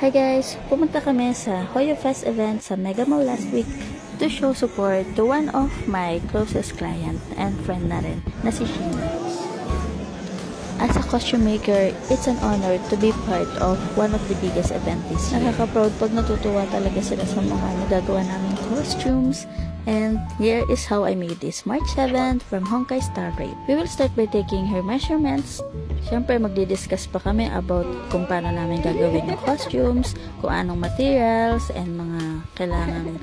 Hi guys! Pumunta kami sa Hoyo Fest event sa Mega Mall last week to show support to one of my closest client and friend na rin, na si Sheena. As a costume maker, it's an honor to be part of one of the biggest event this year. Nakaka-proud pag natutuwa talaga sila sa mga nagagawa naming costumes. And here is how I made this March 7th from Honkai Star Rail. We will start by taking her measurements. Siyempre, magdi-discuss pa kami about kung paano namin gagawin yung costumes, kung anong materials, and mga kailangan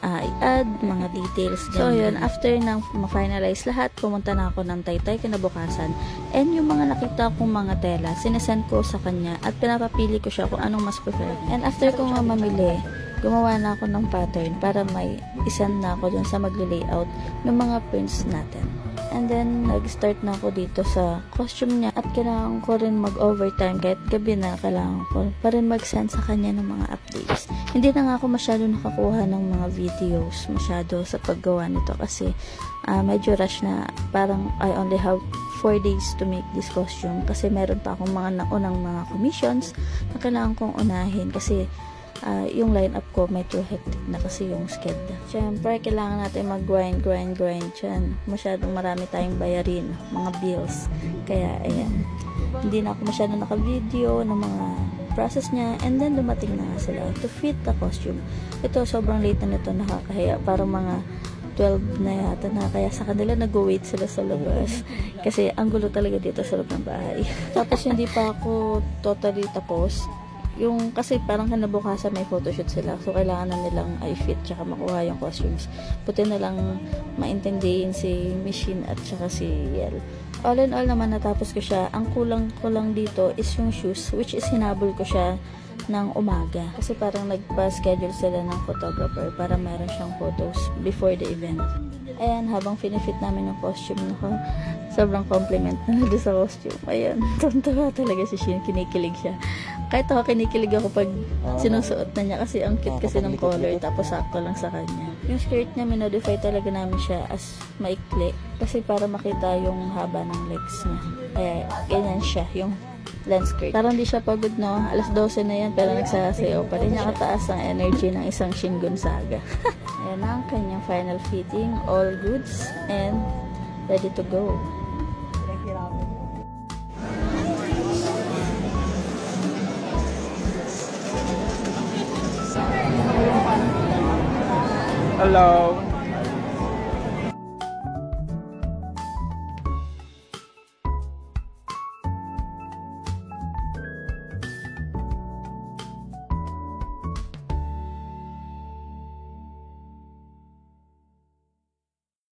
i-add, mga details. So, yun, after nang ma-finalize lahat, pumunta na ako ng Taytay kinabukasan. And yung mga nakita kong mga tela, sinesend ko sa kanya at pinapapili ko siya kung anong mas prefer. And after ko nga mamili, gumawa na ako ng pattern para may isend na ako dun sa magli-layout ng mga prints natin. And then, nag-start na ako dito sa costume niya at kailangan ko rin mag-overtime kahit gabi na kailangan ko pa rin mag-send sa kanya ng mga updates. Hindi na nga ako masyado nakakuha ng mga videos masyado sa paggawa nito kasi medyo rush na. Parang I only have 4 days to make this costume kasi meron pa akong mga naunang mga commissions na kailangan kong unahin kasi yung line-up ko medyo hectic na kasi yung schedule. Siyempre, kailangan natin mag-grind dyan. Masyadong marami tayong bayarin, mga bills. Kaya, ayan. Hindi na ako masyadong naka-video ng mga process niya. And then, dumating na nga sila to fit the costume. Ito, sobrang late na nito, nakakahiya. Parang mga 12 na yata na. Kaya sa kanila, nag-wait sila sa labas. Kasi, ang gulo talaga dito sa loob ng bahay. Tapos, hindi pa ako totally tapos. Yung, kasi parang kinabukasan may photoshoot sila. So, kailangan na nilang i-fit tsaka makuha yung costumes. Puti na lang maintindihin si Machine at tsaka si Yel. All in all naman, natapos ko siya. Ang kulang dito is yung shoes, which is hinabol ko siya ng umaga. Kasi parang nagpa-schedule sila ng photographer para meron siyang photos before the event. Ayan, habang finifit namin yung costume ko, sobrang compliment na doon sa costume. Ayan, tuntua talaga si Shin, kinikilig siya. Kahit ako, kinikilig ako pag sinusuot na niya kasi ang cute kasi ng color, tapos sakto lang sa kanya. Yung skirt niya, minodify talaga namin siya as maikli kasi para makita yung haba ng legs niya. Kaya, ganyan siya, yung lens skirt. Parang di siya pagod, no? Alas 12 na yan, pero nagsasayaw pa rin. Nakataas ang energy ng isang Shin Gonzaga. Ayan ang kanyang final fitting. All goods and ready to go. Hello.